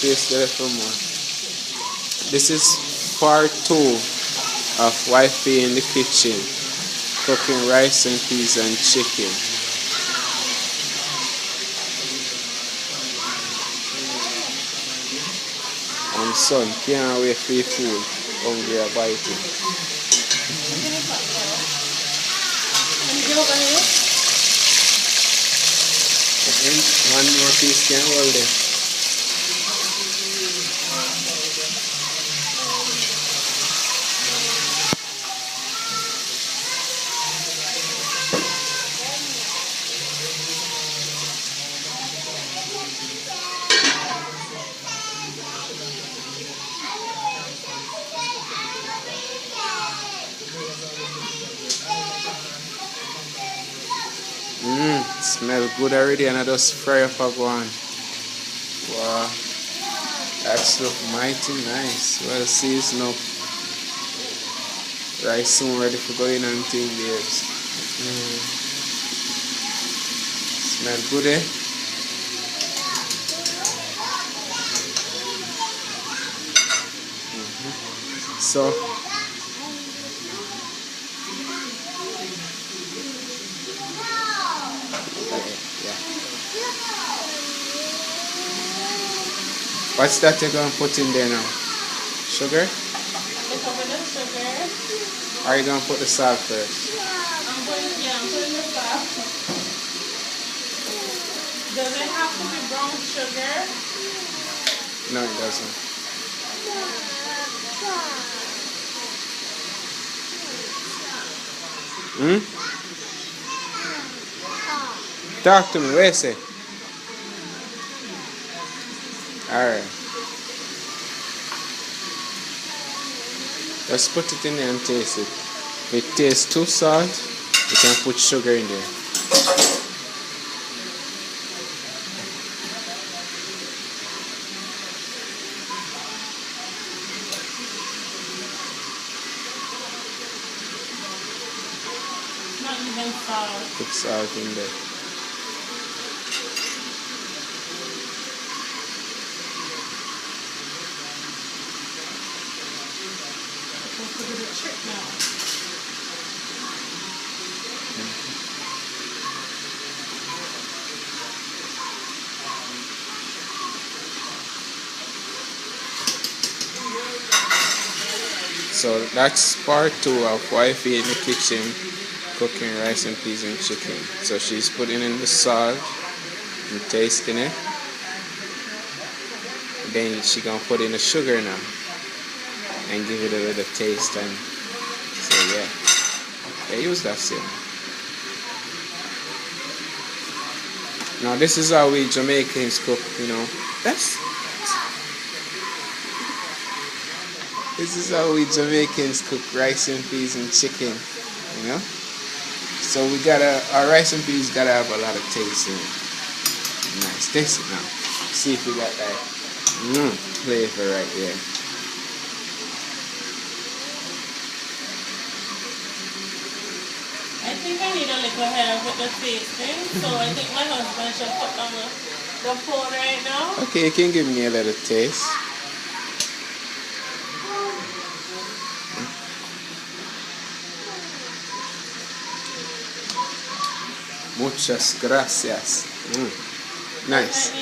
taste the little more. This is part 2 of Wifey in the kitchen, cooking rice and peas and chicken. And son can't wait for your food. Hungry about it. One more piece can hold it. Smell good already, and I just fry up a one. Wow, that's look mighty nice. Well seasoned up. Rice soon ready for going and thing babes. Smell good, eh? So what's that you're going to put in there now? Sugar? Or are you going to put the salt first? I'm putting the salt. Does it have to be brown sugar? No, it doesn't. Talk to me, what you say? Alright. Just put it in there and taste it. If it tastes too salt, you can put sugar in there. Not even salt. Put salt in there. So that's part 2 of Wifey in the kitchen, cooking rice and peas and chicken. So she's putting in the salt and tasting it. Then she gonna put in the sugar now and give it a little taste. And so yeah, use that same. Now this is how we Jamaicans cook, you know. This is how we Jamaicans cook rice and peas and chicken, you know. So we our rice and peas gotta have a lot of taste in it. Nice, taste it now. See if we got that flavor right there. I think I need a little help with the tasting, so I think my husband should put on the phone right now. Okay, you can give me a little taste. Muchas gracias. Nice.